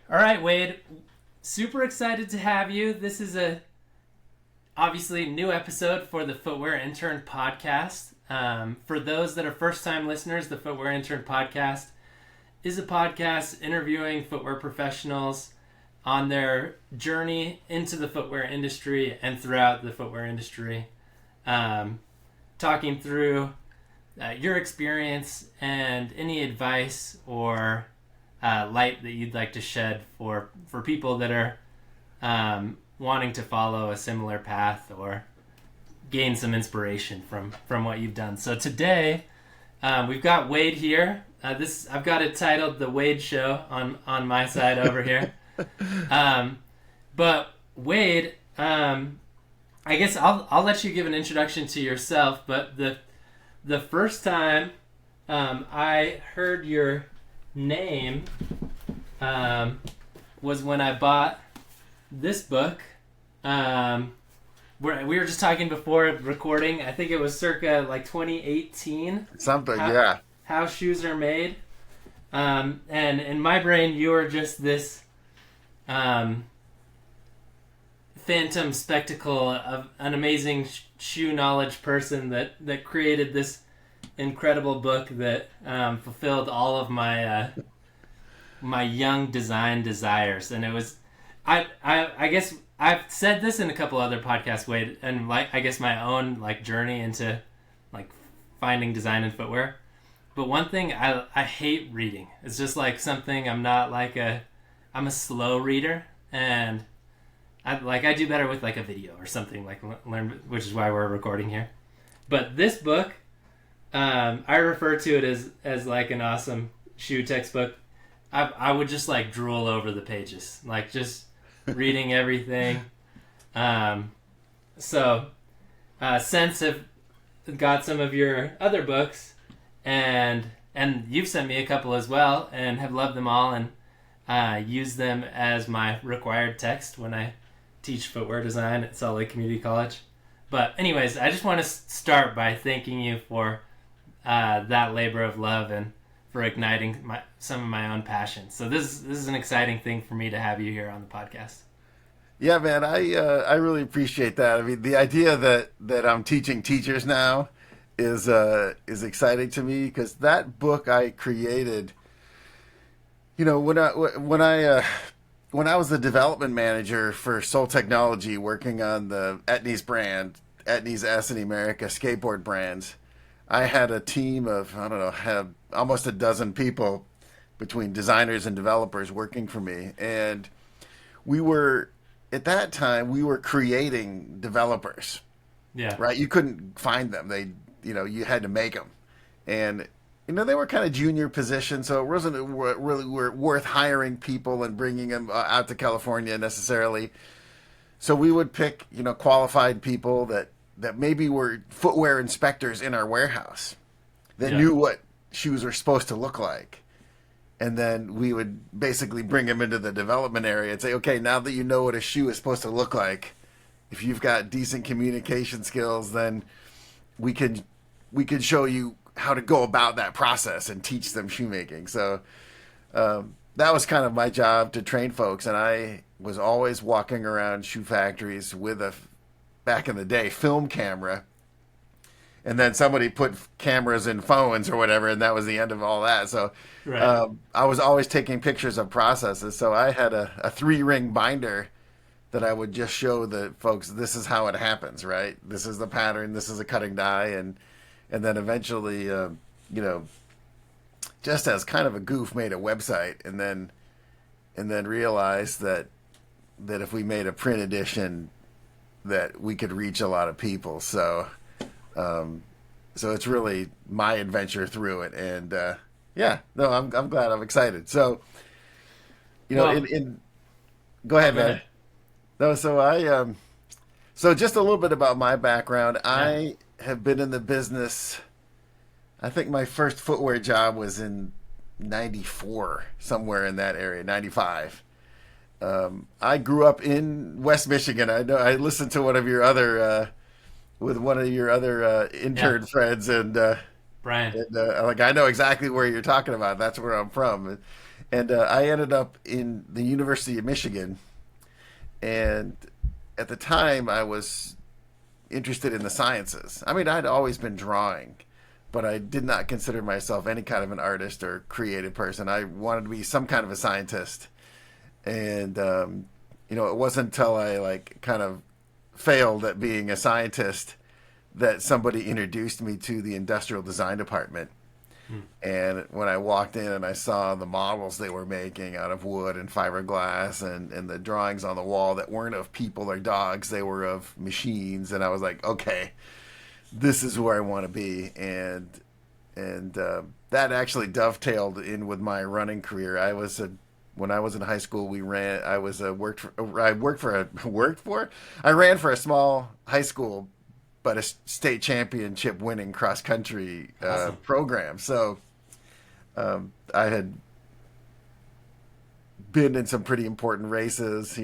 All right, Wade. Super excited to have you. This is a obviously new episode for the Footwear Intern podcast. For those that are first-time listeners, the Footwear Intern podcast is a podcast interviewing footwear professionals on their journey into the footwear industry and throughout the footwear industry, talking through your experience and any advice or light that you'd like to shed for people that are wanting to follow a similar path or gain some inspiration from what you've done. So today we've got Wade here. I've got it titled "The Wade Show" on my side over here. But Wade, I guess I'll let you give an introduction to yourself. But the first time I heard your name was when I bought this book. We were just talking before recording. I think it was circa like 2018. Something, yeah. How shoes are made. And in my brain, you were just this phantom spectacle of an amazing shoe knowledge person that created this incredible book that fulfilled all of my my young design desires. And it was, I guess I've said this in a couple other podcasts, Wade, and I guess my own journey into finding design in footwear. But one thing I hate reading. It's just something I'm a slow reader, and I do better with a video or something learn, which is why we're recording here. But this book, I refer to it as an awesome shoe textbook. I would just drool over the pages, just reading everything. So since I've got some of your other books, and you've sent me a couple as well, and have loved them all, and use them as my required text when I teach footwear design at Salt Lake Community College. But anyways, I just want to start by thanking you for that labor of love and for igniting some of my own passion. So this is an exciting thing for me to have you here on the podcast. Yeah, man, I really appreciate that. I mean, the idea that I'm teaching teachers now is exciting to me, because that book I created, when I was the development manager for Soul Technology, working on the Etnies brand, Etnies S and America skateboard brands. I had a team of, had almost a dozen people between designers and developers working for me. And at that time, we were creating developers. Yeah. Right? You couldn't find them. You had to make them. And, they were kind of junior positions, so it wasn't really worth hiring people and bringing them out to California necessarily. So we would pick, qualified people that maybe were footwear inspectors in our warehouse that knew what shoes were supposed to look like. And then we would basically bring them into the development area and say, okay, now that you know what a shoe is supposed to look like, if you've got decent communication skills, then we can show you how to go about that process and teach them shoemaking. So that was kind of my job, to train folks. And I was always walking around shoe factories with back in the day, film camera. And then somebody put cameras in phones or whatever, and that was the end of all that. So Right. I was always taking pictures of processes. So I had a 3-ring binder that I would just show the folks, this is how it happens, right? This is the pattern, this is a cutting die. And then eventually, just as kind of a goof, made a website, and then realized that if we made a print edition, that we could reach a lot of people. So it's really my adventure through it. And I'm glad, I'm excited. So, Well, go ahead, go man. ahead. No, so just a little bit about my background. Yeah. I have been in the business. I think my first footwear job was in 94, somewhere in that area, 95. I grew up in West Michigan. I know I listened to one of your other intern friends, and Brian. I know exactly where you're talking about. That's where I'm from, And I ended up in the University of Michigan. And at the time, I was interested in the sciences. I mean, I'd always been drawing, but I did not consider myself any kind of an artist or creative person. I wanted to be some kind of a scientist. And, it wasn't until I like kind of failed at being a scientist that somebody introduced me to the industrial design department. And when I walked in and I saw the models they were making out of wood and fiberglass and the drawings on the wall that weren't of people or dogs, they were of machines. And I was like, okay, this is where I want to be. And that actually dovetailed in with my running career. When I was in high school, I ran for a small high school, but a state championship winning cross country Awesome. program. So I had been in some pretty important races,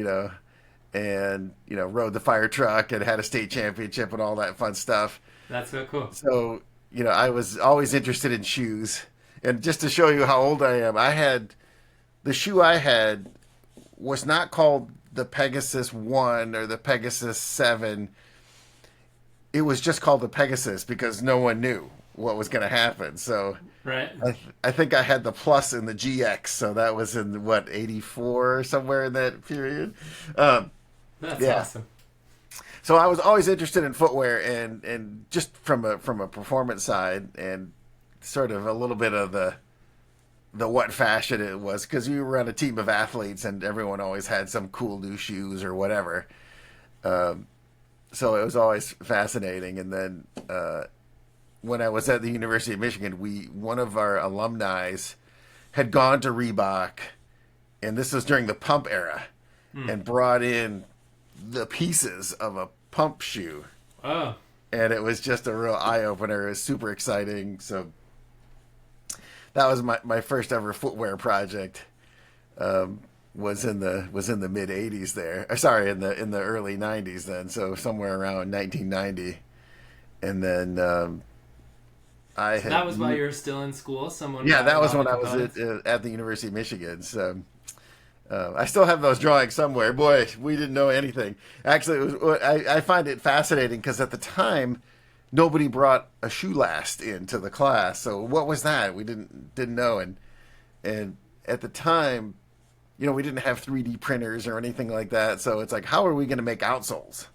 and rode the fire truck and had a state championship and all that fun stuff. That's so cool. So I was always interested in shoes. And just to show you how old I am, the shoe I had was not called the Pegasus 1 or the Pegasus 7. It was just called the Pegasus because no one knew what was going to happen. So Right. I think I had the Plus in the GX. So that was in, 84 or somewhere in that period. That's Yeah. awesome. So I was always interested in footwear and just from a performance side and sort of a little bit of the what fashion it was, because you were on a team of athletes and everyone always had some cool new shoes or whatever. So it was always fascinating. And then when I was at the University of Michigan, one of our alumni had gone to Reebok, and this was during the pump era, and brought in the pieces of a pump shoe. Oh, And it was just a real eye opener. It was super exciting. So that was my first ever footwear project. Was in the mid '80s there. Sorry, in the early '90s then. So somewhere around 1990, and then that was while you were still in school. Yeah, that was when I was at the University of Michigan. So I still have those drawings somewhere. Boy, we didn't know anything. Actually, I find it fascinating because at the time, nobody brought a shoe last into the class. So what was that? We didn't know. And at the time, we didn't have 3D printers or anything like that. So it's like, how are we going to make outsoles?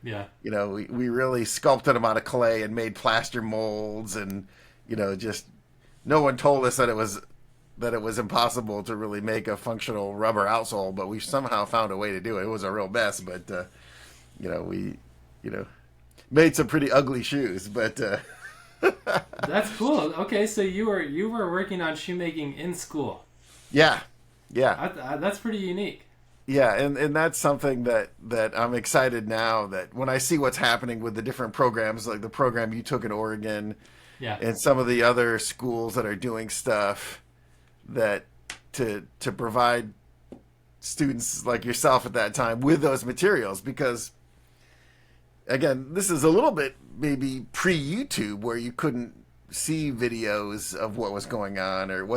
Yeah. We really sculpted them out of clay and made plaster molds, and just no one told us that it was impossible to really make a functional rubber outsole, but we somehow found a way to do it. It was a real mess, but we made some pretty ugly shoes, but That's cool. Okay, so you were working on shoemaking in school. yeah. That's pretty unique. Yeah, and that's something that I'm excited now that when I see what's happening with the different programs, like the program you took in Oregon, Yeah. and some of the other schools that are doing stuff that to provide students like yourself at that time with those materials, because again, this is a little bit maybe pre-YouTube where you couldn't see videos of what was going on, or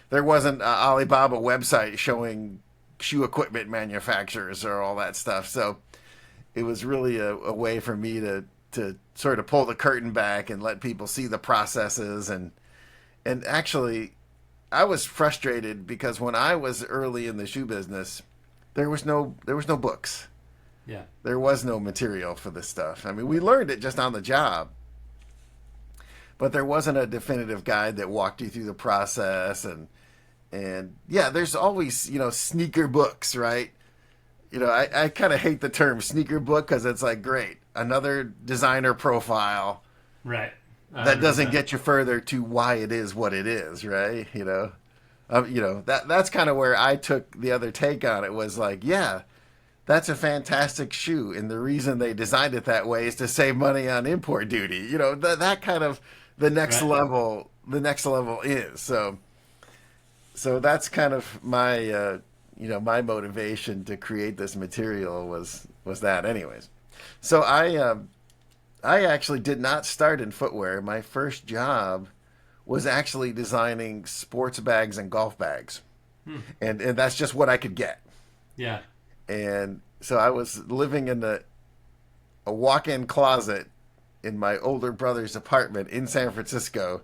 there wasn't an Alibaba website showing shoe equipment manufacturers or all that stuff. So it was really a way for me to sort of pull the curtain back and let people see the processes. And actually, I was frustrated because when I was early in the shoe business, there was no books. Yeah. There was no material for this stuff. I mean, we learned it just on the job, but there wasn't a definitive guide that walked you through the process. And yeah, there's always, sneaker books, right? I kind of hate the term sneaker book because it's like, great, another designer profile. Right. That doesn't get you further to why it is what it is, right? That's kind of where I took the other take on it, was like, yeah, that's a fantastic shoe, and the reason they designed it that way is to save money on import duty. That kind of the next Right. level. The next level is so that's kind of my my motivation to create this material was that. Anyways, so I actually did not start in footwear. My first job was actually designing sports bags and golf bags. and that's just what I could get. Yeah. And so I was living in a walk-in closet in my older brother's apartment in San Francisco,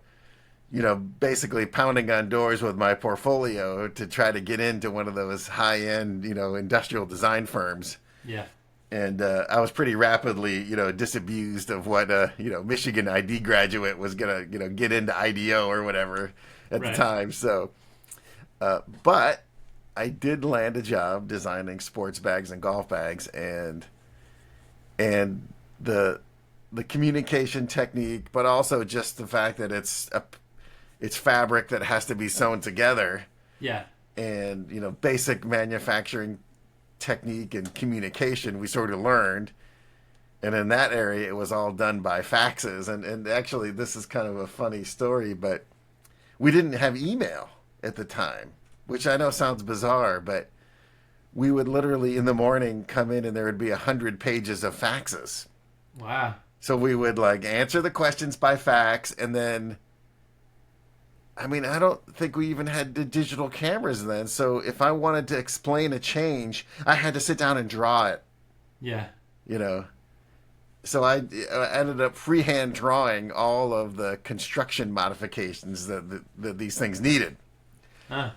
basically pounding on doors with my portfolio to try to get into one of those high-end, industrial design firms. Yeah. And I was pretty rapidly, disabused of what Michigan ID graduate was gonna, get into IDO or whatever at the time. So, but I did land a job designing sports bags and golf bags, and the communication technique, but also just the fact that it's fabric that has to be sewn together. Yeah. And basic manufacturing technique and communication we sort of learned, and in that area it was all done by faxes, and actually this is kind of a funny story, but we didn't have email at the time, which I know sounds bizarre, but we would literally in the morning come in and there would be 100 pages of faxes. Wow. So we would answer the questions by fax, and then I don't think we even had the digital cameras then. So if I wanted to explain a change, I had to sit down and draw it. Yeah. So I ended up freehand drawing all of the construction modifications that these things needed. Huh.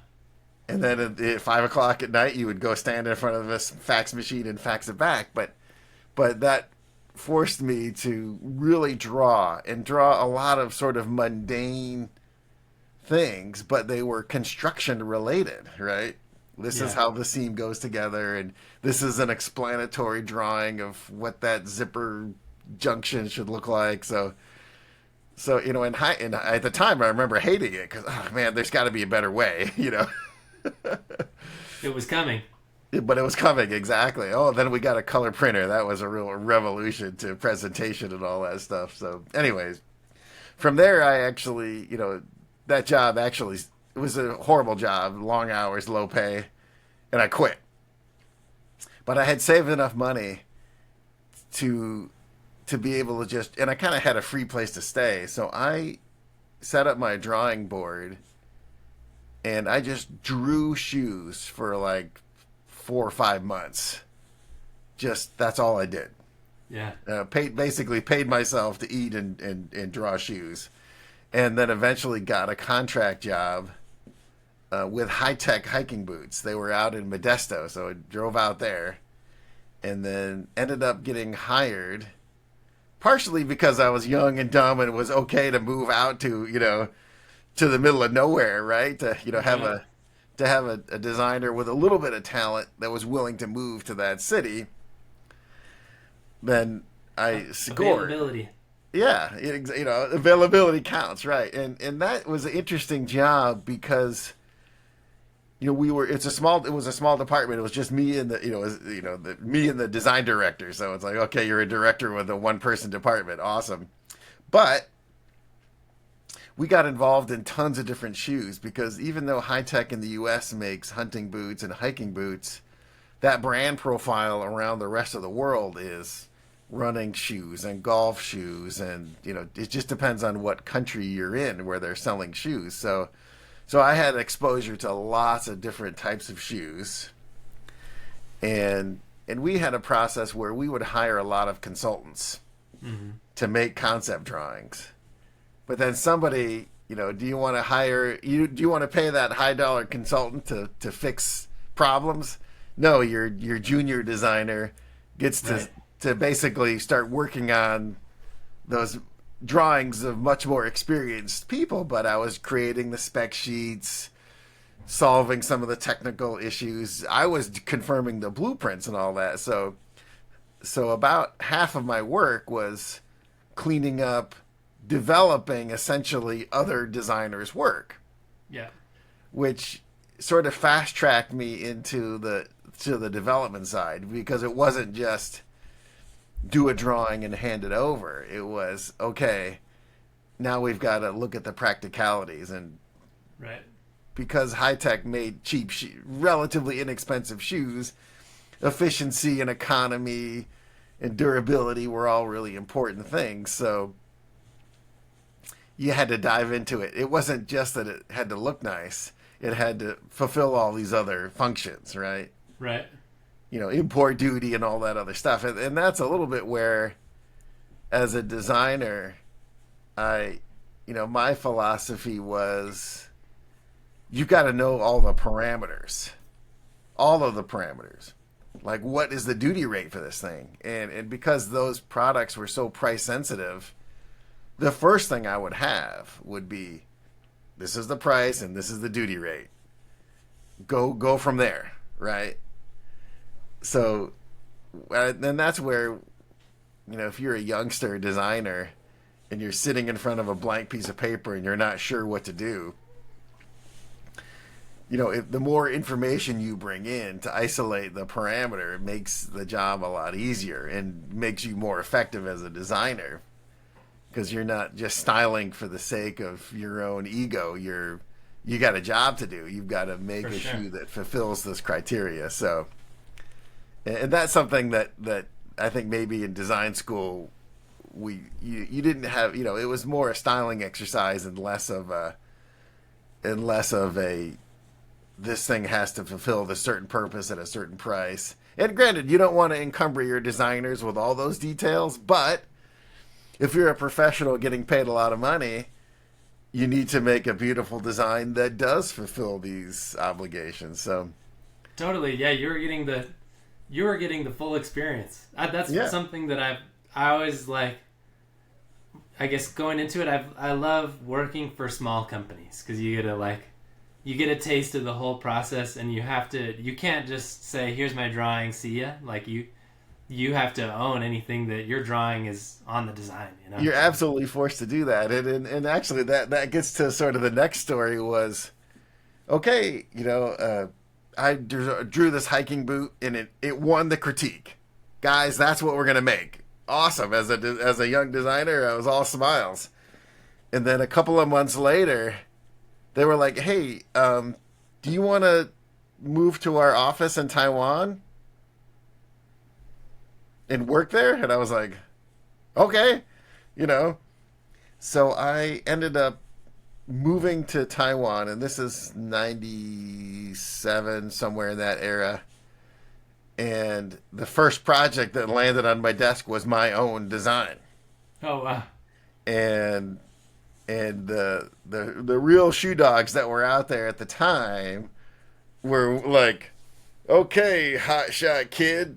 And then at 5 o'clock at night, you would go stand in front of this fax machine and fax it back. But that forced me to really draw a lot of sort of mundane things, but they were construction related, right? This is how the seam goes together, and this is an explanatory drawing of what that zipper junction should look like. So at the time I remember hating it because, oh man, there's got to be a better way, It was coming. But it was coming, exactly. Oh, then we got a color printer. That was a real revolution to presentation and all that stuff. So anyways, from there I actually, that job actually, it was a horrible job, long hours, low pay, and I quit. But I had saved enough money to be able to just, and I kind of had a free place to stay. So I set up my drawing board and I just drew shoes for 4 or 5 months. Just, that's all I did. Yeah. Basically paid myself to eat and draw shoes. And then eventually got a contract job with high-tech hiking boots. They were out in Modesto, so I drove out there. And then ended up getting hired, partially because I was young and dumb and it was okay to move out to, to the middle of nowhere, right? To, have a designer with a little bit of talent that was willing to move to that city. Then I scored. Availability. Yeah, availability counts, right? And that was an interesting job because it was a small department. It was just me and me and the design director. So it's like, okay, you're a director with a one-person department. Awesome. But we got involved in tons of different shoes because even though High Tech in the US makes hunting boots and hiking boots, that brand profile around the rest of the world is running shoes and golf shoes, and it just depends on what country you're in where they're selling shoes. So I had exposure to lots of different types of shoes, and we had a process where we would hire a lot of consultants to make concept drawings. But then somebody, do you want to pay that $high $consultant to fix problems? No, your junior designer gets to basically start working on those drawings of much more experienced people. But I was creating the spec sheets, solving some of the technical issues. I was confirming the blueprints and all that. So about half of my work was cleaning up, developing essentially other designers' work. Yeah. Which sort of fast-tracked me into the development side, because it wasn't just do a drawing and hand it over. It was, okay, now we've got to look at the practicalities. And because High Tech made cheap, relatively inexpensive shoes, efficiency and economy and durability were all really important things. So you had to dive into it. It wasn't just that it had to look nice. it had to fulfill all these other functions, right? Right. Import duty and all that other stuff. And that's a little bit where, as a designer, my philosophy was you got to know all the parameters, all of the parameters. Like, what is the duty rate for this thing? And because those products were so price sensitive, the first thing I would have would be, this is the price and this is the duty rate. Go from there, right? So, then that's where, if you're a youngster designer and you're sitting in front of a blank piece of paper and you're not sure what to do, the more information you bring in to isolate the parameter, it makes the job a lot easier and makes you more effective as a designer, because you're not just styling for the sake of your own ego. You got a job to do. You've got to make a shoe that fulfills this criteria. So, and that's something that I think maybe in design school you didn't have. It was more a styling exercise and less of a this thing has to fulfill this certain purpose at a certain price. And granted, you don't want to encumber your designers with all those details, but if you're a professional getting paid a lot of money, you need to make a beautiful design that does fulfill these obligations. So totally, yeah, you were getting the full experience. That's something that I always like. I guess going into it, I love working for small companies, because you get a taste of the whole process, and you can't just say, here's my drawing, see ya. Like, you have to own anything that your drawing is on the design, You're absolutely forced to do that. And actually that gets to sort of the next story was, okay, I drew this hiking boot and it won the critique. Guys, that's what we're going to make. Awesome. As a young designer, I was all smiles. And then a couple of months later, they were like, hey, do you want to move to our office in Taiwan and work there? And I was like, okay, So I ended up moving to Taiwan, and this is 97, somewhere in that era. And the first project that landed on my desk was my own design. Oh, wow. And the real shoe dogs that were out there at the time were like, okay, hotshot kid,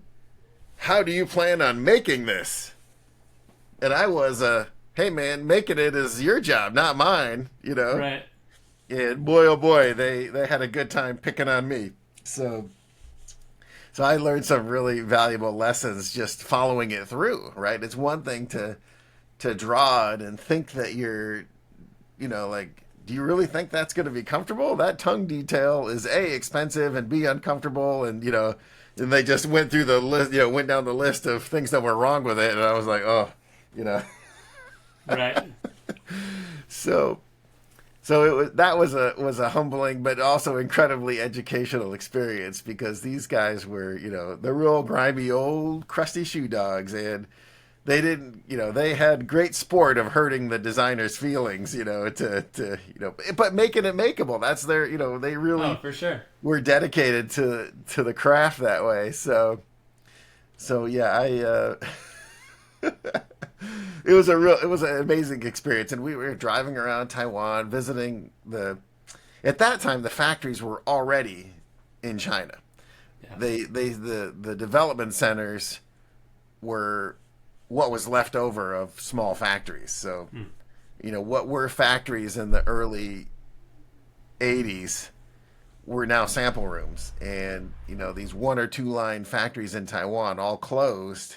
how do you plan on making this? And I was hey man, making it is your job, not mine, Right. And boy, oh boy, they had a good time picking on me. So I learned some really valuable lessons just following it through, right? It's one thing to draw it and think that you're, do you really think that's going to be comfortable? That tongue detail is A, expensive, and B, uncomfortable. And, and they just went through the list, went down the list of things that were wrong with it. And I was like, oh, Right. So that was a humbling, but also incredibly educational experience, because these guys were, the real grimy old crusty shoe dogs, and they didn't, they had great sport of hurting the designer's feelings, but making it makeable. That's their, they really for sure were dedicated to the craft that way. So yeah, it was an amazing experience. And we were driving around Taiwan, visiting at that time, the factories were already in China. Yeah. The development centers were what was left over of small factories. So, what were factories in the early 80s were now sample rooms. And, these 1 or 2 line factories in Taiwan all closed,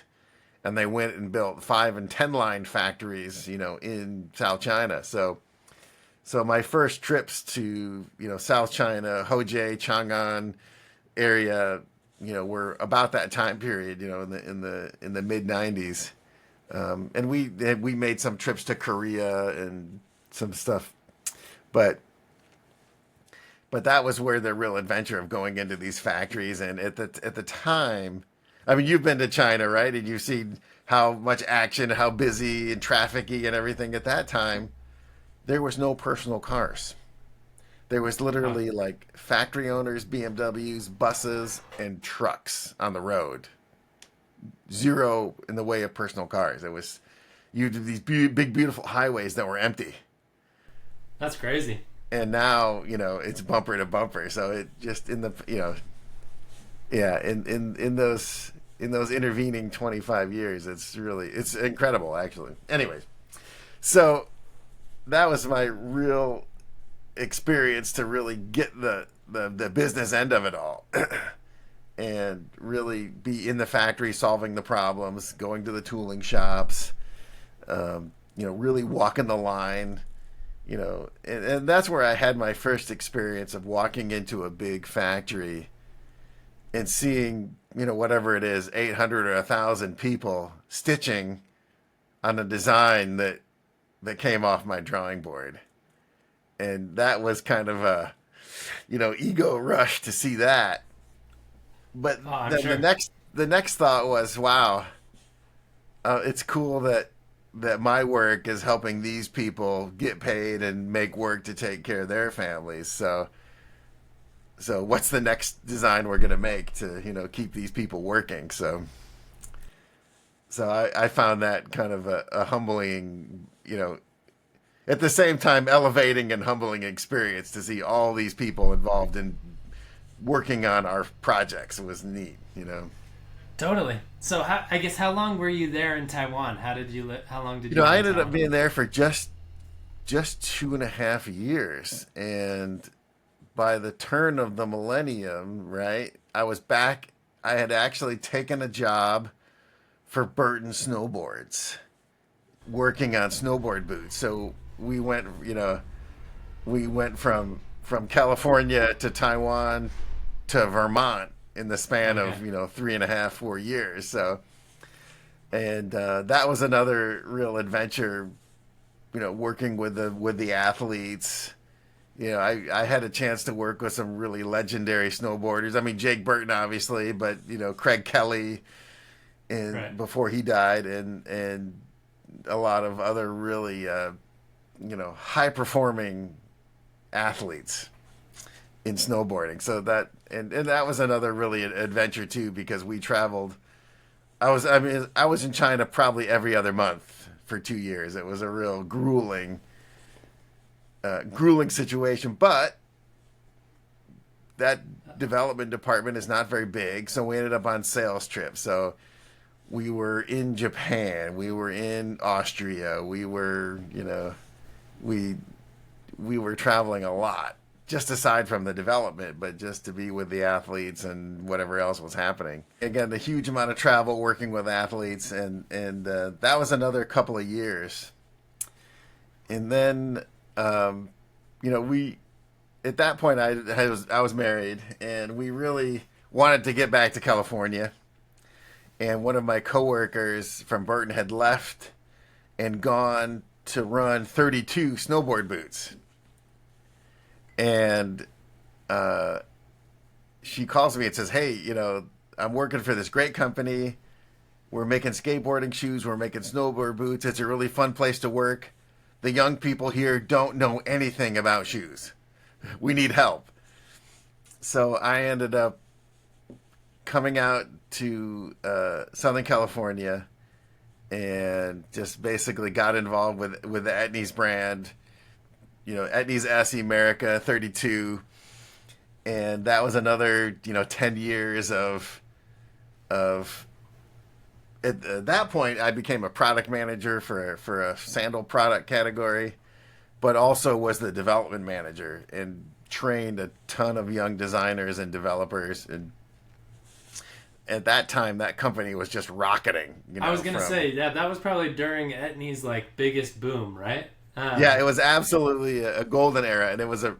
and they went and built 5 and 10 line factories, in South China. So my first trips to, South China, Hojie, Chang'an area, were about that time period, in the mid 90s. And we made some trips to Korea and some stuff, but that was where the real adventure of going into these factories. And at the time, I mean, you've been to China, right? And you've seen how much action, how busy and trafficy and everything. At that time, there was no personal cars. There was literally like factory owners, BMWs, buses, and trucks on the road. Zero in the way of personal cars. It was you had these big, beautiful highways that were empty. That's crazy. And now, it's bumper to bumper. So it just in the, yeah, in those intervening 25 years, it's incredible, actually. Anyways, so that was my real experience to really get the business end of it all. And really be in the factory solving the problems, going to the tooling shops, really walking the line, and that's where I had my first experience of walking into a big factory and seeing, whatever it is, 800 or 1,000 people stitching on a design that came off my drawing board. And that was kind of a, ego rush to see that. But then sure. the next thought was, wow, it's cool that my work is helping these people get paid and make work to take care of their families. So what's the next design we're going to make to, keep these people working? So I found that kind of a humbling, at the same time elevating and humbling experience to see all these people involved in working on our projects. It was neat, Totally. So how long were you there in Taiwan? How long did you I ended up being there for just 2.5 years. And by the turn of the millennium, right, I was back. I had actually taken a job for Burton Snowboards, working on snowboard boots. So we went from California to Taiwan to Vermont in the span of 3.5, 4 years. So, and that was another real adventure. Working with the athletes. I had a chance to work with some really legendary snowboarders. I mean, Jake Burton, obviously, but Craig Kelly, and right. Before he died, and a lot of other really high performing athletes in snowboarding. So that and that was another really adventure too, because we traveled. I was in China probably every other month for 2 years. It was a real grueling situation, but that development department is not very big, so we ended up on sales trips. So we were in Japan, we were in Austria, we were we were traveling a lot, just aside from the development, but just to be with the athletes and whatever else was happening. Again, a huge amount of travel working with athletes, and that was another couple of years. And then, we, at that point, I was married, and we really wanted to get back to California. And one of my coworkers from Burton had left and gone to run 32 snowboard boots. And she calls me and says, hey, I'm working for this great company. We're making skateboarding shoes. We're making snowboard boots. It's a really fun place to work. The young people here don't know anything about shoes. We need help. So I ended up coming out to Southern California and just basically got involved with the Etnies brand. Etnies SE America 32, and that was another 10 years of at that point I became a product manager for a sandal product category, but also was the development manager and trained a ton of young designers and developers. And at that time, that company was just rocketing. I was gonna say, that was probably during Etnies' biggest boom, right? Yeah, it was absolutely a golden era, and it was it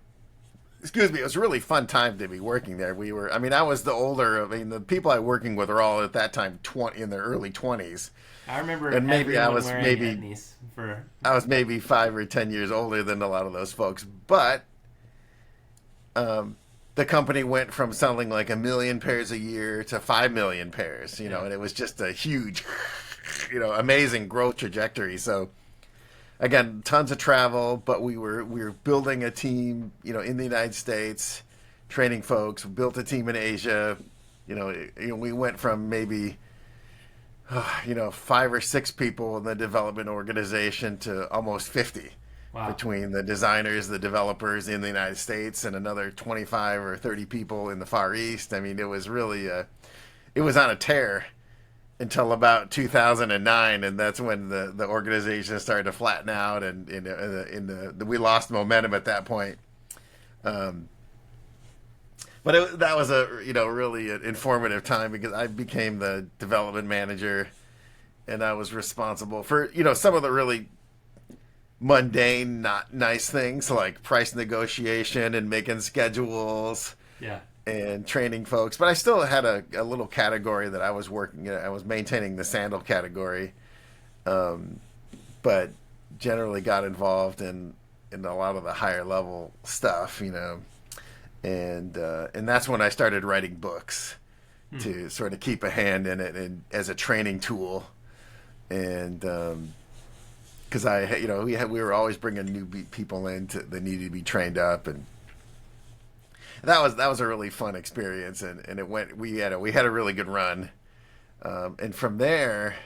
was a really fun time to be working there. I was the older, the people I was working with were all at that time in their early 20s. I remember, and maybe I was I was maybe 5 or 10 years older than a lot of those folks, but the company went from selling like 1 million pairs a year to 5 million pairs, and it was just a huge, amazing growth trajectory. So again, tons of travel, but we were building a team, in the United States, training folks. We built a team in Asia. We went from maybe 5 or 6 people in the development organization to almost 50. Wow. Between the designers, the developers in the United States, and another 25 or 30 people in the Far East. I mean, it was really it was on a tear until about 2009, and that's when the organization started to flatten out, and we lost momentum at that point. But that was a really an informative time, because I became the development manager, and I was responsible for some of the really mundane, not nice things like price negotiation and making schedules. Yeah. And training folks. But I still had a little category that I was working. I was maintaining the sandal category, but generally got involved in a lot of the higher level stuff, and that's when I started writing books to sort of keep a hand in it, and as a training tool, and because we were always bringing new people in that needed to be trained up, and that was a really fun experience, and it went. We had a really good run, and from there,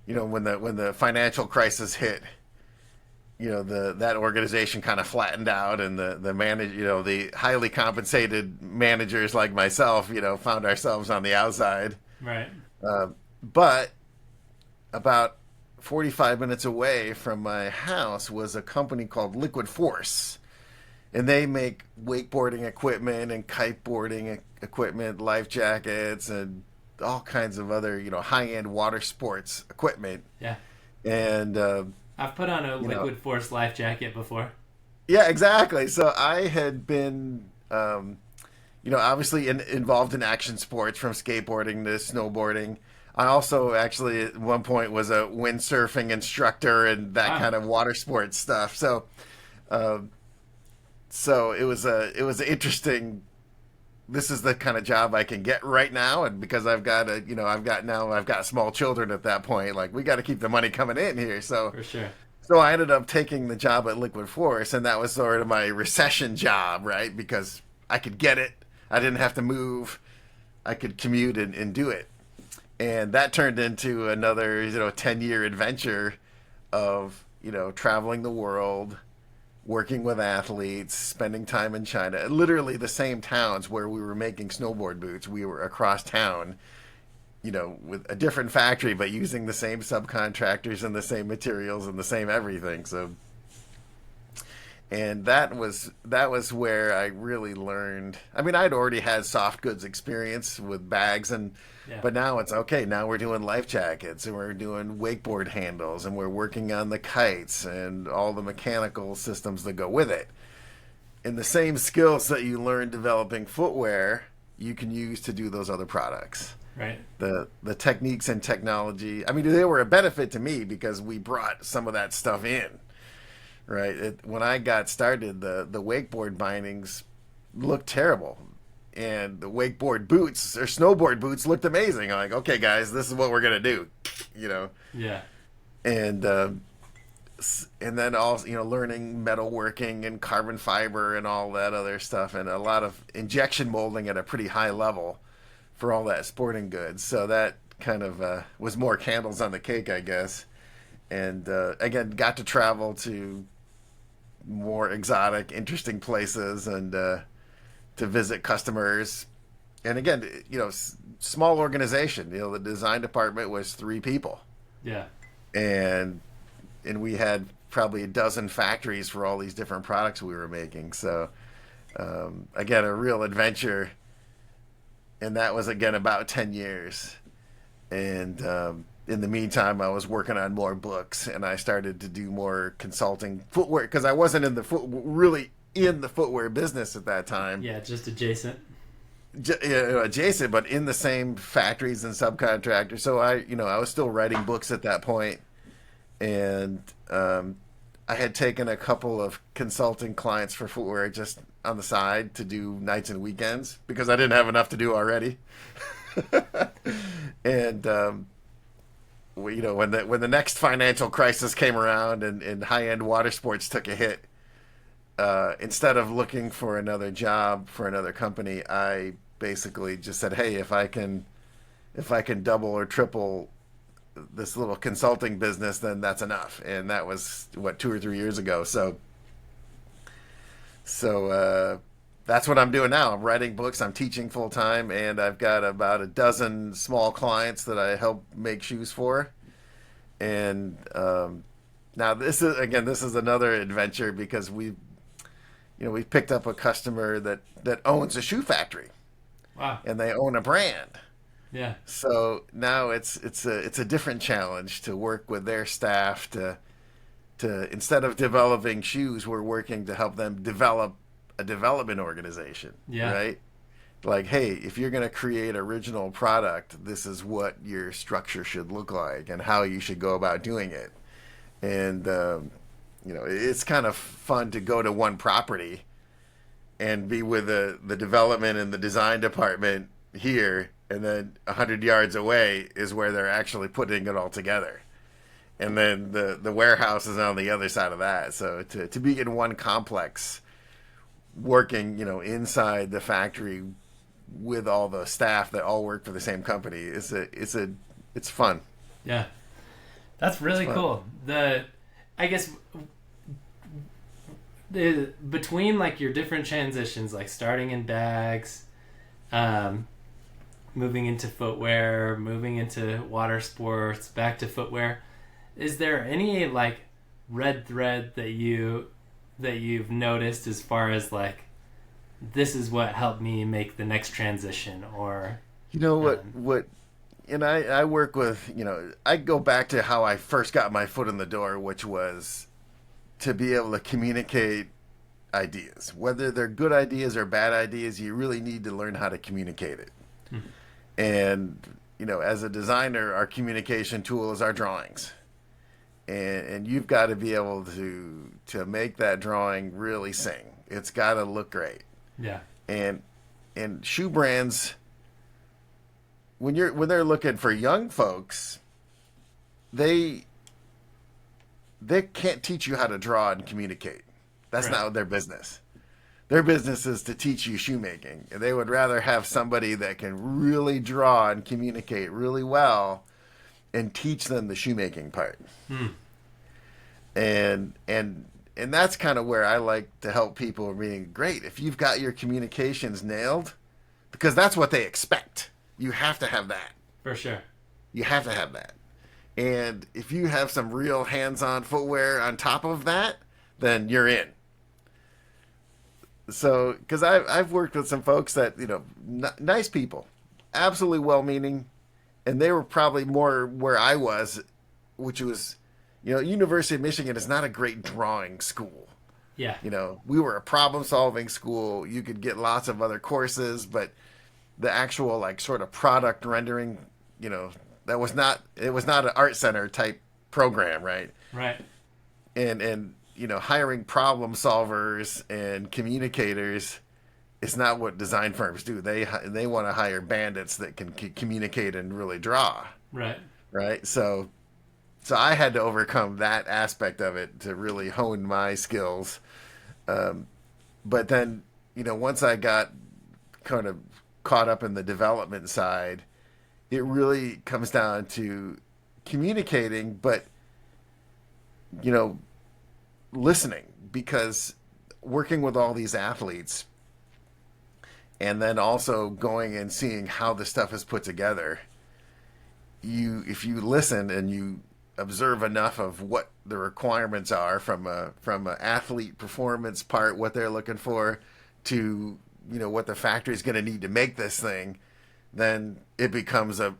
when the financial crisis hit, that organization kind of flattened out, and the the highly compensated managers like myself, found ourselves on the outside. Right. But about 45 minutes away from my house was a company called Liquid Force. And they make wakeboarding equipment and kiteboarding equipment, life jackets, and all kinds of other, high-end water sports equipment. Yeah. And I've put on a Liquid Force life jacket before. Yeah, exactly. So I had been, obviously involved in action sports, from skateboarding to snowboarding. I also actually at one point was a windsurfing instructor and that kind of water sports stuff. So it was interesting. This is the kind of job I can get right now, and because I've got small children at that point. Like, we got to keep the money coming in here. So for sure. So I ended up taking the job at Liquid Force, and that was sort of my recession job, right? Because I could get it. I didn't have to move. I could commute and do it. And that turned into another 10-year adventure of traveling the world, working with athletes, spending time in China. Literally the same towns where we were making snowboard boots, we were across town, with a different factory, but using the same subcontractors and the same materials and the same everything. So, and that was where I really learned. I mean, I'd already had soft goods experience with bags, but now it's okay. Now we're doing life jackets, and we're doing wakeboard handles, and we're working on the kites and all the mechanical systems that go with it. And the same skills that you learn developing footwear, you can use to do those other products. Right. The techniques and technology. I mean, they were a benefit to me because we brought some of that stuff in. Right. When I got started, the wakeboard bindings looked terrible, and the wakeboard boots or snowboard boots looked amazing. I'm like, okay, guys, this is what we're gonna do. Yeah. And then also learning metalworking and carbon fiber and all that other stuff, and a lot of injection molding at a pretty high level for all that sporting goods. So that kind of was more candles on the cake, I guess. And again, got to travel to more exotic, interesting places, and to visit customers. And again, small organization. The design department was 3 people. Yeah. And we had probably a dozen factories for all these different products we were making. So again, a real adventure. And that was, again, about 10 years. And in the meantime, I was working on more books, and I started to do more consulting footwear, because I wasn't really in the footwear business at that time. Yeah, just adjacent. Adjacent, but in the same factories and subcontractors. So I was still writing books at that point. And I had taken a couple of consulting clients for footwear just on the side to do nights and weekends, because I didn't have enough to do already. And when the next financial crisis came around and high-end water sports took a hit, instead of looking for another job for another company, I basically just said, hey, if I can double or triple this little consulting business, then that's enough. And that was 2 or 3 years ago. So that's what I'm doing now. I'm writing books, I'm teaching full time, and I've got about a dozen small clients that I help make shoes for. And now this is another adventure because we've picked up a customer that owns a shoe factory. Wow. And they own a brand. Yeah. So now it's a different challenge to work with their staff to instead of developing shoes, we're working to help them develop a development organization. Yeah. Right? Like, hey, if you're going to create original product, this is what your structure should look like and how you should go about doing it. And it's kind of fun to go to one property and be with the development and the design department here, and then 100 yards away is where they're actually putting it all together. And then the warehouse is on the other side of that. So to be in one complex, working, inside the factory with all the staff that all work for the same company, it's fun. Yeah. That's really cool. I guess between like your different transitions, like starting in bags, moving into footwear, moving into water sports, back to footwear, is there any like red thread that you've noticed as far as like this is what helped me make the next transition? Or and I work with, I go back to how I first got my foot in the door, which was to be able to communicate ideas. Whether they're good ideas or bad ideas, you really need to learn how to communicate it. Mm-hmm. And, as a designer, our communication tool is our drawings. And you've got to be able to make that drawing really sing. It's got to look great. Yeah. And shoe brands, when they're looking for young folks, they can't teach you how to draw and communicate. That's not their business. Their business is to teach you shoemaking. They would rather have somebody that can really draw and communicate really well and teach them the shoemaking part. And that's kind of where I like to help people. Meaning, great, if you've got your communications nailed, because that's what they expect. You have to have that. For sure. You have to have that. And if you have some real hands-on footwear on top of that, then you're in. So, because I've worked with some folks that, nice people, absolutely well-meaning, and they were probably more where I was, which was, University of Michigan is not a great drawing school. Yeah. We were a problem-solving school. You could get lots of other courses, but the actual, like, sort of product rendering, it was not an art center type program, right? Right. And hiring problem solvers and communicators is not what design firms do. They want to hire bandits that can communicate and really draw. Right. Right. So I had to overcome that aspect of it to really hone my skills. But then, once I got kind of caught up in the development side, it really comes down to communicating, but, listening, because working with all these athletes and then also going and seeing how the stuff is put together, if you listen and you observe enough of what the requirements are from a athlete performance part, what they're looking for, to what the factory is going to need to make this thing, then it becomes I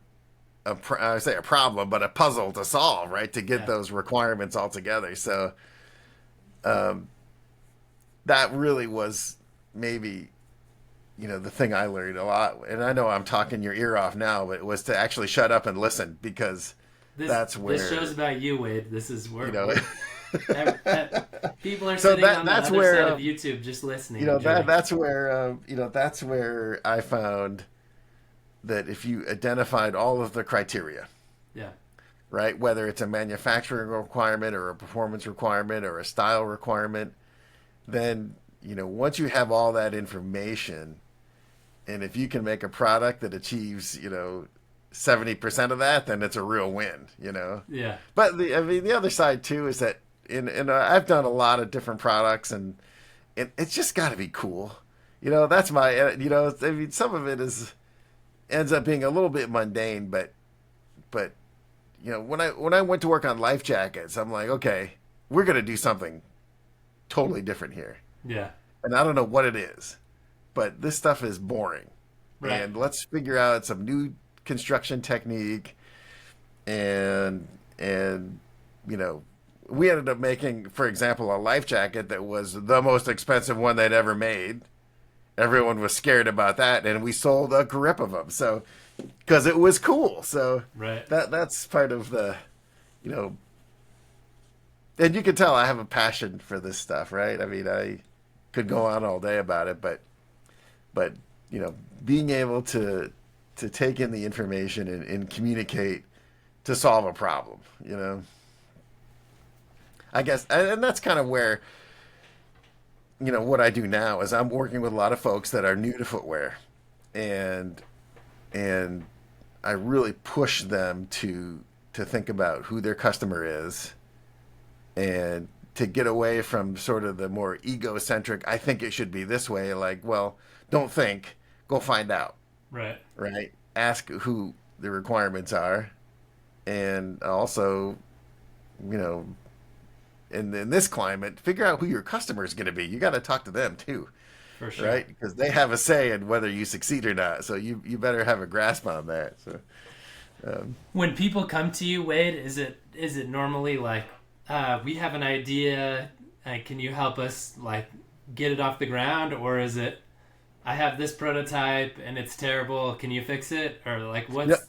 would say a problem, but a puzzle to solve, right? To get those requirements all together. So that really was maybe, the thing I learned a lot. And I know I'm talking your ear off now, but it was to actually shut up and listen, because that's where... This show's about you, Wade. This is where... people are so sitting on the other side of YouTube just listening. That's where I found that if you identified all of the criteria, right? Whether it's a manufacturing requirement or a performance requirement or a style requirement, then, once you have all that information, and if you can make a product that achieves, 70% of that, then it's a real win. Yeah. But the other side too is that I've done a lot of different products, and it's just got to be cool. That's my, some of it ends up being a little bit mundane, but when I went to work on life jackets, I'm like, okay, we're gonna do something totally different here, Yeah. and I don't know what it is, but this stuff is boring, Right. and let's figure out some new construction technique, and we ended up making, for example, a life jacket that was the most expensive one they'd ever made. Everyone was scared about that, and we sold a grip of them. So, because it was cool. So Right. that's part of the, and you can tell I have a passion for this stuff, right? I mean, I could go on all day about it, but being able to take in the information and communicate to solve a problem, I guess, and that's kind of where, what I do now is I'm working with a lot of folks that are new to footwear, and I really push them to think about who their customer is, and to get away from sort of the more egocentric, I think it should be this way. Like, well, don't think, go find out. Right. Right? Ask who the requirements are, and also, in this climate, figure out who your customer is going to be. You got to talk to them too, For sure. right? Because they have a say in whether you succeed or not. So you better have a grasp on that. So When people come to you, Wade, is it normally like, we have an idea, can you help us like get it off the ground, or is it, I have this prototype and it's terrible, can you fix it, or like what's?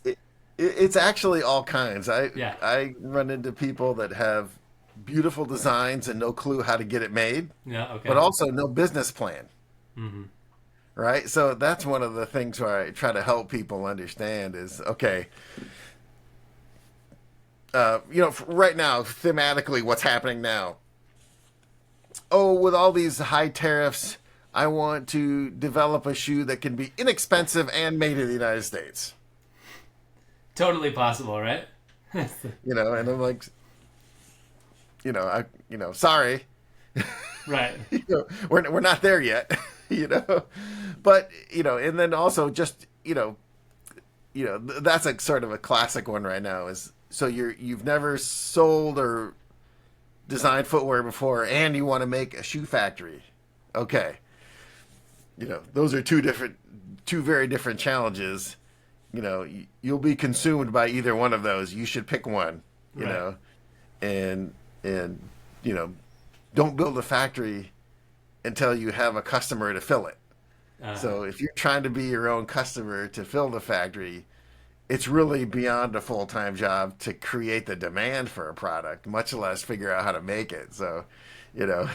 it's actually all kinds. Yeah. I run into people that have beautiful designs and no clue how to get it made, Yeah. Okay. but also no business plan. Mm-hmm. Right? So that's one of the things where I try to help people understand is, okay, right now, thematically, what's happening now? Oh, with all these high tariffs, I want to develop a shoe that can be inexpensive and made in the United States. Totally possible, right? And I'm like, sorry. Right. We're not there yet, but and then also just that's a sort of a classic one right now is, so you've never sold or designed footwear before and you want to make a shoe factory. Okay, those are two very different challenges. You'll be consumed by either one of those. You should pick one. Right. And don't build a factory until you have a customer to fill it. So if you're trying to be your own customer to fill the factory, it's really beyond a full-time job to create the demand for a product, much less figure out how to make it. So, There's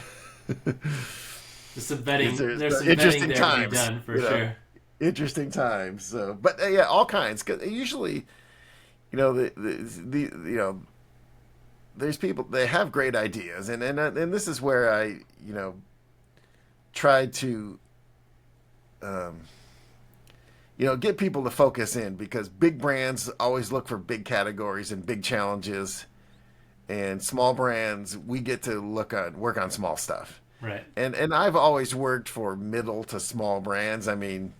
some vetting. There's some interesting vetting there times, to be done for sure. Interesting times. So, but yeah, all kinds. 'Cause usually, there's people, they have great ideas, and this is where I try to get people to focus in, because big brands always look for big categories and big challenges, and small brands, we get to work on small stuff. Right. And I've always worked for middle to small brands. I mean,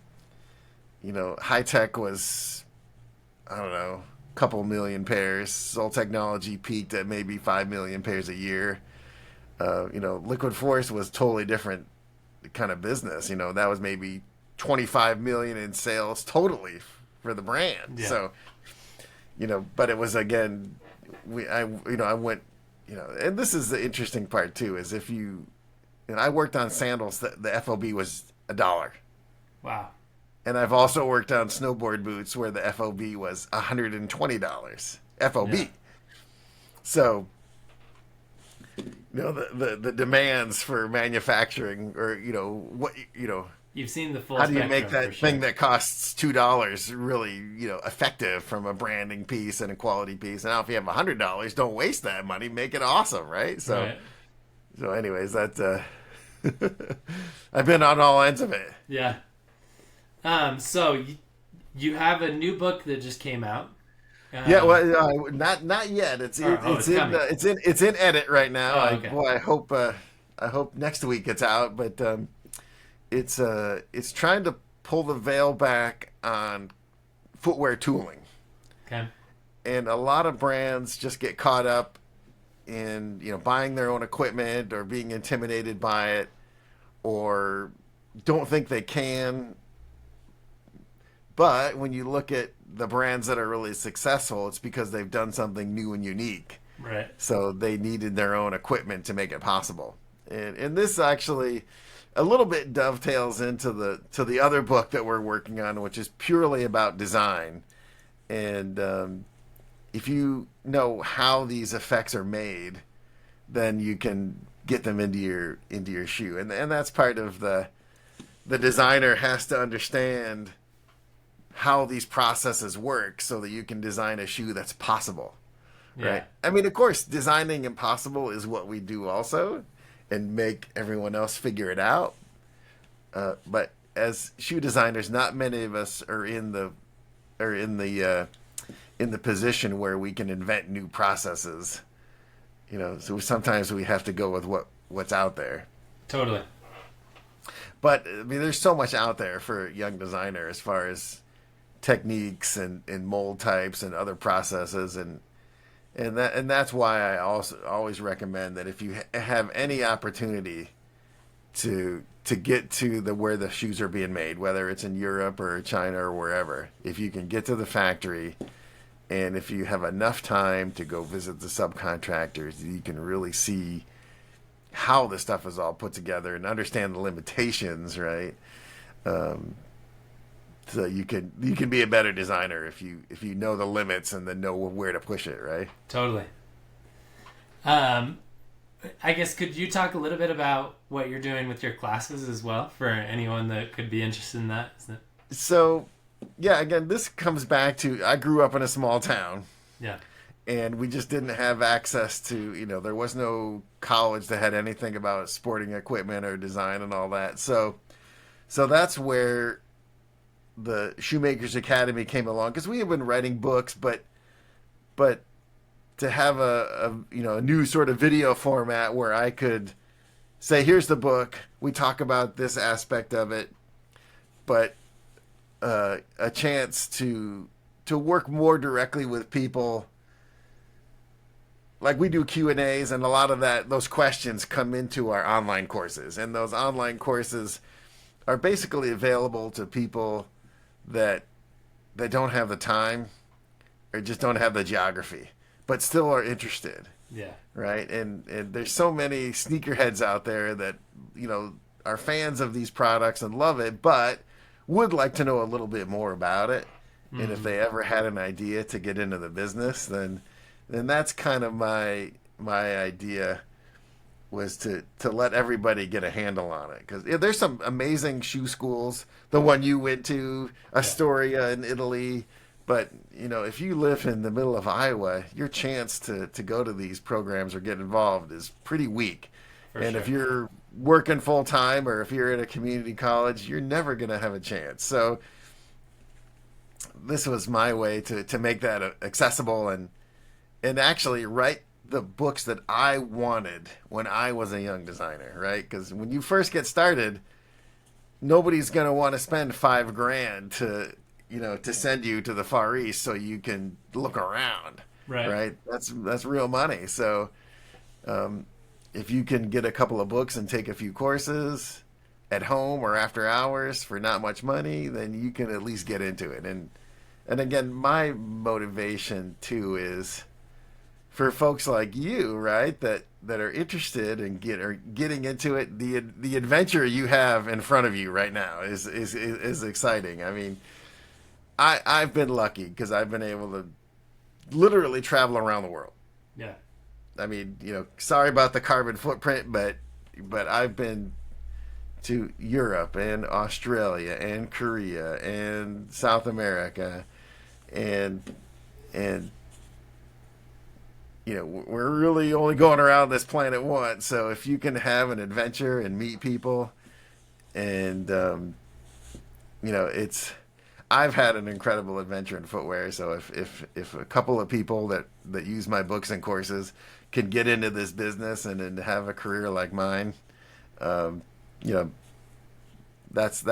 High Tech was, I don't know, couple million pairs. Soul Technology peaked at maybe 5 million pairs a year. Liquid Force was totally different kind of business. That was maybe 25 million in sales totally for the brand. Yeah. So, but it was, again, I went, and this is the interesting part too, is if I worked on sandals that the FOB was $1. Wow. And I've also worked on snowboard boots where the FOB was $120 FOB. Yeah. So, the demands for manufacturing, or You've seen the full How do you spectrum make for that sure. thing that costs $2 really, effective from a branding piece and a quality piece? And now, if you have $100, don't waste that money. Make it awesome, right? So, Right. anyways, that I've been on all ends of it. Yeah. So you have a new book that just came out. Yeah, well, not yet. It's it's coming. it's in edit right now. Oh, okay. I hope next week it's out. But it's trying to pull the veil back on footwear tooling, Okay. and a lot of brands just get caught up in buying their own equipment or being intimidated by it, or don't think they can. But when you look at the brands that are really successful, it's because they've done something new and unique. Right. So they needed their own equipment to make it possible. And this actually a little bit dovetails into the other book that we're working on, which is purely about design. And if you know how these effects are made, then you can get them into your shoe. And that's part of the designer has to understand how these processes work so that you can design a shoe that's possible. Yeah. Right. I mean, of course, designing impossible is what we do also, and make everyone else figure it out. But as shoe designers, not many of us are in the position where we can invent new processes. So sometimes we have to go with what's out there. Totally. But I mean, there's so much out there for a young designer as far as techniques and mold types and other processes, and that's why I also always recommend that if you have any opportunity to get to where the shoes are being made, whether it's in Europe or China or wherever, if you can get to the factory, and if you have enough time to go visit the subcontractors, you can really see how the stuff is all put together and understand the limitations, right? So you can be a better designer if you know the limits and then know where to push it, right? Totally. I guess could you talk a little bit about what you're doing with your classes as well for anyone that could be interested in that? So, yeah, again, this comes back to I grew up in a small town. Yeah. And we just didn't have access to, there was no college that had anything about sporting equipment or design and all that. So that's where the Shoemakers Academy came along, because we have been writing books, but to have a new sort of video format where I could say, here's the book, we talk about this aspect of it, but a chance to work more directly with people. Like we do Q&As, and a lot of those questions come into our online courses, and those online courses are basically available to people that don't have the time or just don't have the geography, but still are interested. Yeah. Right. And there's so many sneakerheads out there that, are fans of these products and love it, but would like to know a little bit more about it. Mm-hmm. And if they ever had an idea to get into the business, then that's kind of my idea, was to let everybody get a handle on it. Because there's some amazing shoe schools, the one you went to, Astoria in Italy. But, if you live in the middle of Iowa, your chance to go to these programs or get involved is pretty weak. And if you're working full time, or if you're at a community college, you're never going to have a chance. So this was my way to make that accessible and actually write the books that I wanted when I was a young designer, right? Because when you first get started, nobody's going to want to spend $5,000 to send you to the Far East so you can look around, right? That's real money. So if you can get a couple of books and take a few courses at home or after hours for not much money, then you can at least get into it. And again, my motivation too is for folks like you, right, that are interested in getting into it. The adventure you have in front of you right now is exciting. I mean, I've been lucky because I've been able to literally travel around the world. Yeah. I mean, sorry about the carbon footprint, but I've been to Europe and Australia and Korea and South America, and we're really only going around this planet once. So if you can have an adventure and meet people, and it's I've had an incredible adventure in footwear. So if a couple of people that use my books and courses can get into this business and have a career like mine, you know, that's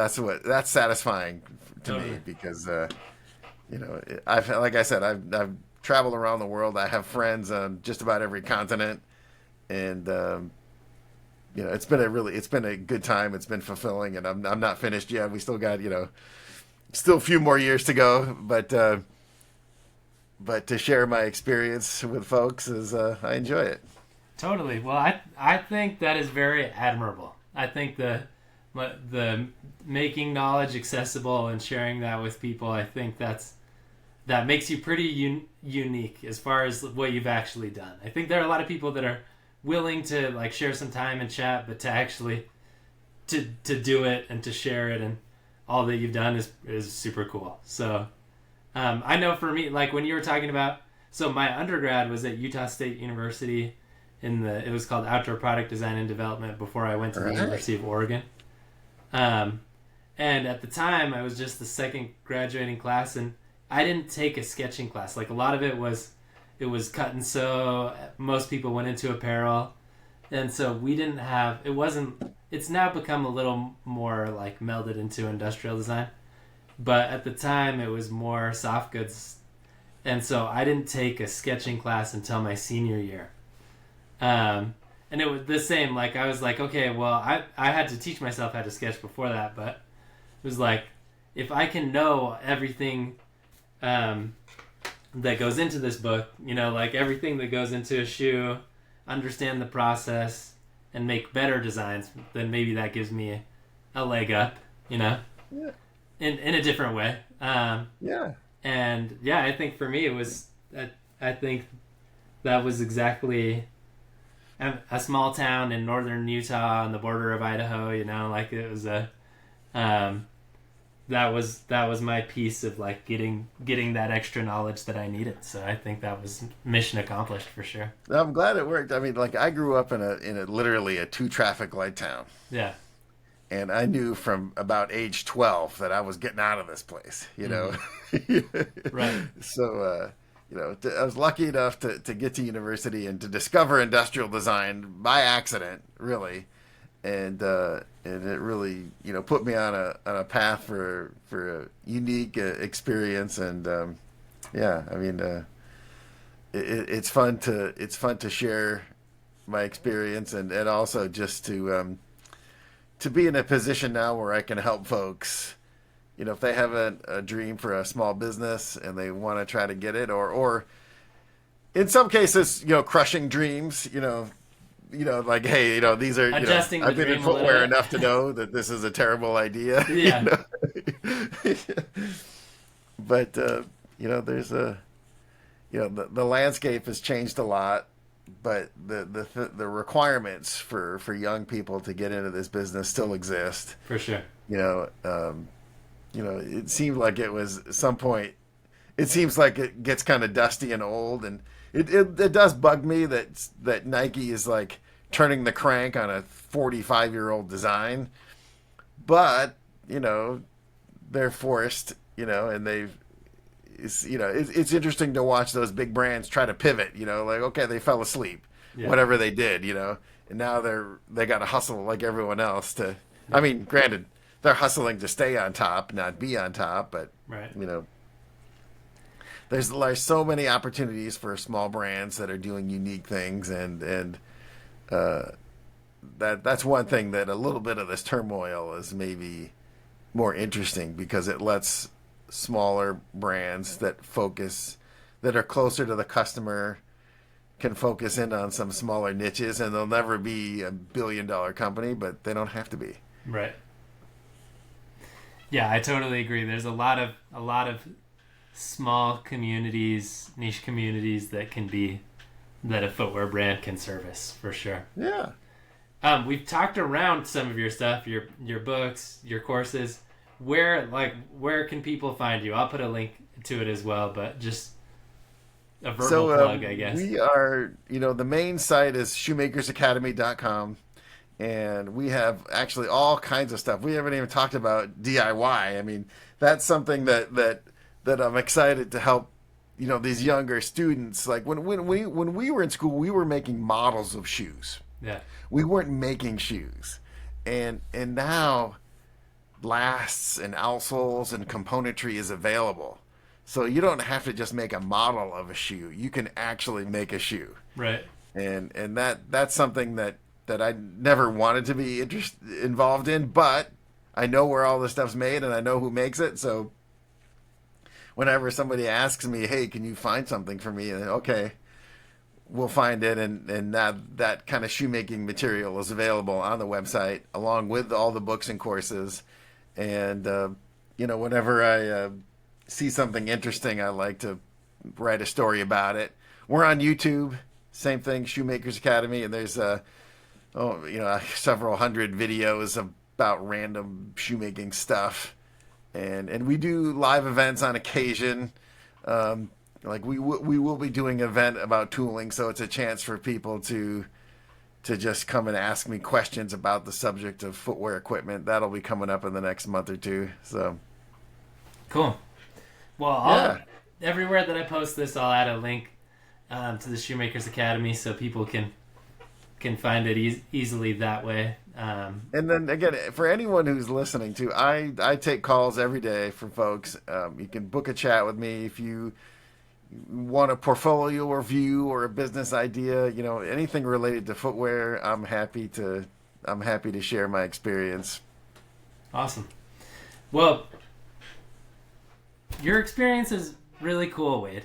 satisfying to me, because I've, like I said, I've traveled around the world. I have friends on just about every continent, and it's been a good time. It's been fulfilling, and I'm not finished yet. We still got still a few more years to go, but to share my experience with folks is I enjoy it. Totally. Well, I think that is very admirable. I think the making knowledge accessible and sharing that with people, I think that makes you pretty unique as far as what you've actually done. I think there are a lot of people that are willing to like share some time and chat, but to actually to do it and to share it and all that you've done is super cool. So I know for me, like when you were talking about, so my undergrad was at Utah State University it was called Outdoor Product Design and Development before I went to the University of Oregon. And at the time I was just the second graduating class, and I didn't take a sketching class. Like a lot of it was cut and sew. Most people went into apparel. And so we didn't have, it's now become a little more like melded into industrial design. But at the time it was more soft goods. And so I didn't take a sketching class until my senior year. And it was the same, like I was like, okay, well, I had to teach myself how to sketch before that, but it was like, if I can know everything that goes into this book, like everything that goes into a shoe, understand the process, and make better designs, then maybe that gives me a leg up, Yeah. in a different way. Yeah. And yeah, I think for me it was, I think that was exactly a small town in northern Utah on the border of Idaho, like it was that was my piece of like getting that extra knowledge that I needed. So I think that was mission accomplished for sure. I'm glad it worked. I mean, like I grew up in a literally a 2 traffic light town. Yeah. And I knew from about age 12 that I was getting out of this place, Mm-hmm. Right. So, I was lucky enough to get to university and to discover industrial design by accident, really. And it really, put me on a path for a unique experience. And, I mean, it's fun to share my experience and also just to be in a position now where I can help folks, if they have a dream for a small business and they want to try to get it, or in some cases, crushing dreams, like, hey, these are, I've been in footwear enough to know that this is a terrible idea. Yeah. But, there's the landscape has changed a lot, but the requirements for young people to get into this business still exist. For sure. It seemed like it was at some point, it seems like it gets kind of dusty and old, and it does bug me that Nike is like turning the crank on a 45-year-old design, but they're forced, and it's interesting to watch those big brands try to pivot, like, okay, they fell asleep, whatever they did, and now they got to hustle like everyone else to, I mean, granted, they're hustling to stay on top, not be on top, but right. There's like so many opportunities for small brands that are doing unique things, and that's one thing that a little bit of this turmoil is maybe more interesting, because it lets smaller brands that are closer to the customer can focus in on some smaller niches, and they'll never be a billion-dollar company, but they don't have to be. Right. Yeah, I totally agree. There's a lot of small communities, niche communities that a footwear brand can service, for sure. Yeah. We've talked around some of your stuff, your books, your courses. Where can people find you? I'll put a link to it as well, but just a verbal plug, I guess. We are, the main site is shoemakersacademy.com, and we have actually all kinds of stuff. We haven't even talked about DIY. I mean, that's something that I'm excited to help, these younger students. Like when we were in school, we were making models of shoes. Yeah. We weren't making shoes. And now lasts and outsoles and componentry is available. So you don't have to just make a model of a shoe. You can actually make a shoe. Right. And that's something that I never wanted to be involved in, but I know where all this stuff's made and I know who makes it. So whenever somebody asks me, "Hey, can you find something for me?" And okay, we'll find it, and that kind of shoemaking material is available on the website along with all the books and courses. And whenever I see something interesting, I like to write a story about it. We're on YouTube, same thing, Shoemakers Academy, and there's several hundred videos about random shoemaking stuff, and we do live events on occasion. Like we will be doing an event about tooling, so it's a chance for people to just come and ask me questions about the subject of footwear equipment. That'll be coming up in the next month or two. So cool. Well, everywhere that I post this, I'll add a link to the Shoemakers Academy so people can find it easily that way. And then again, for anyone who's listening to, I take calls every day from folks. You can book a chat with me if you want a portfolio review or a business idea, anything related to footwear. I'm happy to share my experience. Awesome. Well, your experience is really cool, Wade.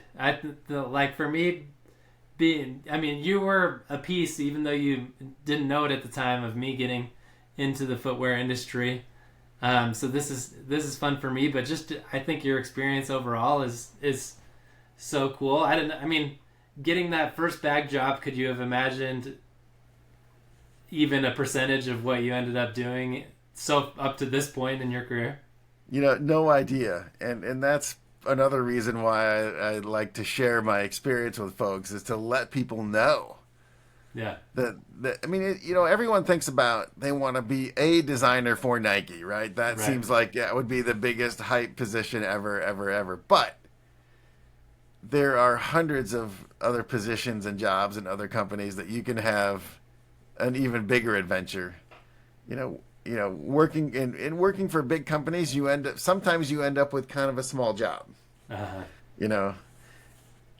For me, you were a piece, even though you didn't know it at the time, of me getting into the footwear industry. So this is fun for me, but I think your experience overall is so cool. Getting that first bag job, could you have imagined even a percentage of what you ended up doing so up to this point in your career? No idea. And that's another reason why I like to share my experience with folks, is to let people know. Yeah. Everyone thinks about, they want to be a designer for Nike, right? That seems like it would be the biggest hype position ever. But there are hundreds of other positions and jobs in other companies that you can have an even bigger adventure. Working for big companies, sometimes you end up with kind of a small job. Uh-huh.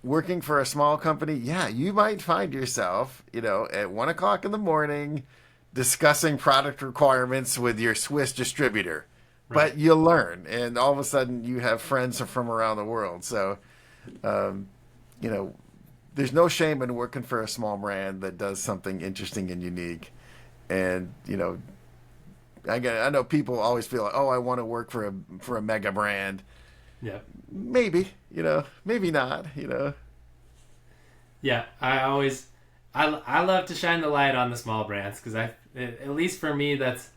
Working for a small company, you might find yourself, at 1:00 in the morning discussing product requirements with your Swiss distributor. Right. But you learn, and all of a sudden you have friends from around the world. So, there's no shame in working for a small brand that does something interesting and unique. And, I know people always feel like, I want to work for a mega brand. Yeah. Maybe, maybe not, Yeah, I love to shine the light on the small brands, because at least for me, it's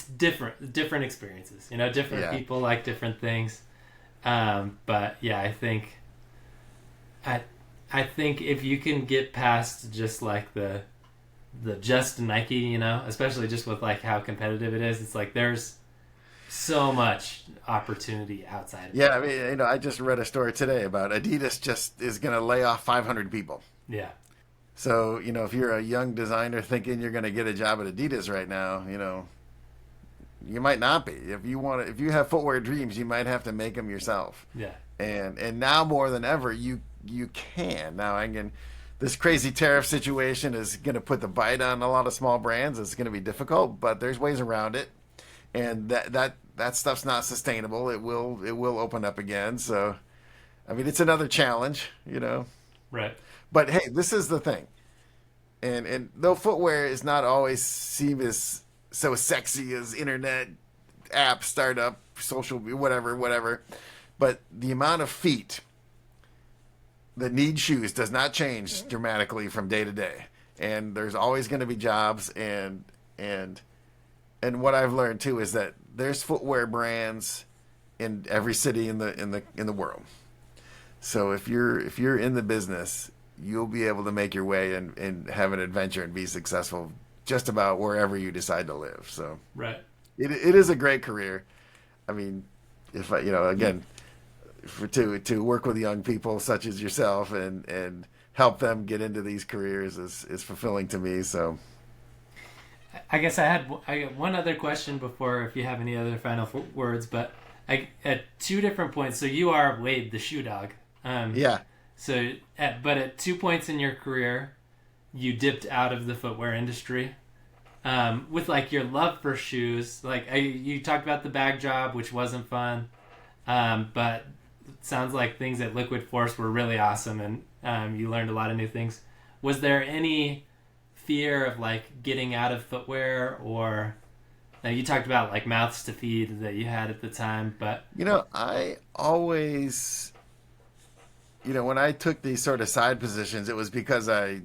different experiences. Different people like different things. But yeah, I think if you can get past just like the just Nike, especially just with like how competitive it is, it's like there's so much opportunity outside of it. I just read a story today about Adidas just is going to lay off 500 people. Yeah. So, if you're a young designer thinking you're going to get a job at Adidas right now, you might not be. If you have footwear dreams, you might have to make them yourself. Yeah. And now more than ever, you can. Now, this crazy tariff situation is going to put the bite on a lot of small brands. It's going to be difficult, but there's ways around it. And that stuff's not sustainable. It will open up again. So, it's another challenge, Right. But hey, this is the thing. And though footwear is not always seen as so sexy as internet, app, startup, social, whatever, but the amount of feet that need shoes does not change dramatically from day to day. and there's always going to be jobs. And what I've learned too is that there's footwear brands in every city in the world. So if you're in the business, you'll be able to make your way and have an adventure and be successful just about wherever you decide to live. So Right. it is a great career. I mean, if I, again, to work with young people such as yourself and help them get into these careers is fulfilling to me. So I guess I got one other question before, if you have any other final words, but at two different points. So you are Wade, the shoe dog. yeah. So, but at 2 points in your career, you dipped out of the footwear industry. With like your love for shoes, like you talked about the bag job, which wasn't fun, but it sounds like things at Liquid Force were really awesome, and you learned a lot of new things. Was there any fear of like getting out of footwear, or you talked about like mouths to feed that you had at the time, but I always, when I took these sort of side positions, it was because I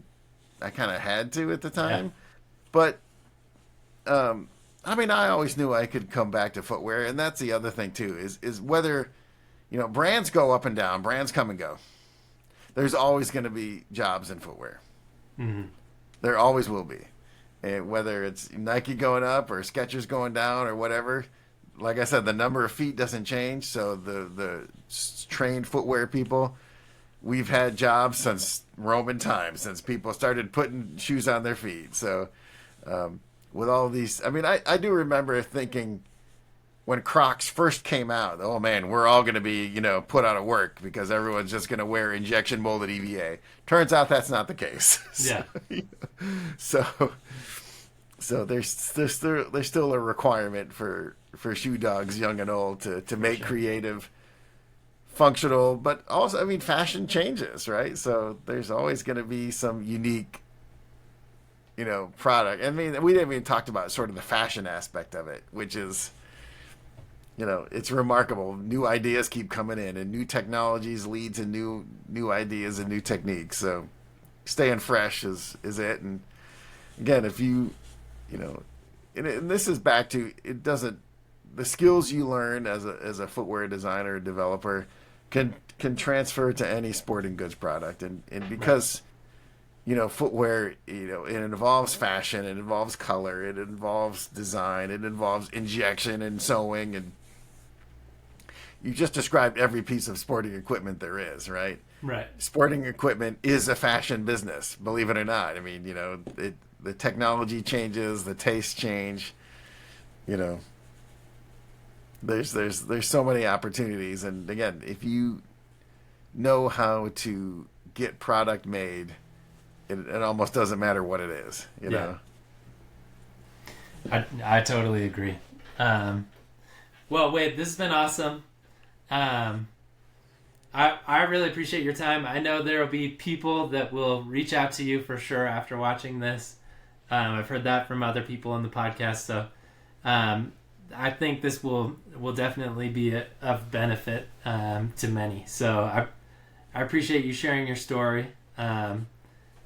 kind of had to at the time. Yeah. But I mean, I always knew I could come back to footwear, and that's the other thing too is whether brands go up and down, brands come and go. There's always going to be jobs in footwear. Mm-hmm. There always will be, and whether it's Nike going up or Skechers going down or whatever. Like I said, the number of feet doesn't change, so the trained footwear people. We've had jobs since Roman times, since people started putting shoes on their feet. So, with all these, I mean, I do remember thinking when Crocs first came out, oh man, we're all going to be, put out of work because everyone's just going to wear injection molded EVA. Turns out that's not the case. Yeah. So there's still a requirement for shoe dogs, young and old, to make creative, functional, but also, I mean, fashion changes, right? So there's always going to be some unique, product. I mean, we didn't even talk about sort of the fashion aspect of it, which is, it's remarkable. New ideas keep coming in, and new technologies lead to new ideas and new techniques. So staying fresh is it. And again, if you, and this is back to, it doesn't, the skills you learn as a footwear designer or developer can transfer to any sporting goods product, and because footwear, it involves fashion, it involves color, it involves design, it involves injection and sewing, and you just described every piece of sporting equipment there is, right? Right. Sporting equipment is a fashion business, believe it or not. I mean, the technology changes, the tastes change, There's so many opportunities, and again, if you know how to get product made, it almost doesn't matter what it is, you know. I totally agree. Well, Wade, this has been awesome. I really appreciate your time. I know there will be people that will reach out to you for sure after watching this. I've heard that from other people in the podcast, so I think this will definitely be of benefit to many. So I appreciate you sharing your story, and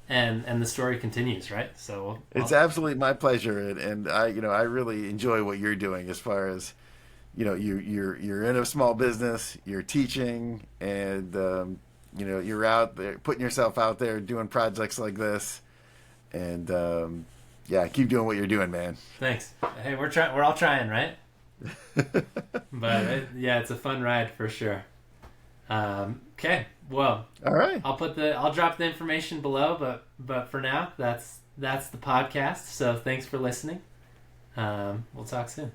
the story continues, right? So it's absolutely my pleasure, and I really enjoy what you're doing as far as you're in a small business, you're teaching, and you're out there putting yourself out there doing projects like this, and keep doing what you're doing, man. Thanks. Hey, we're all trying, right? But it's a fun ride for sure. Okay, well, all right. I'll drop the information below, but for now, that's the podcast. So thanks for listening. We'll talk soon.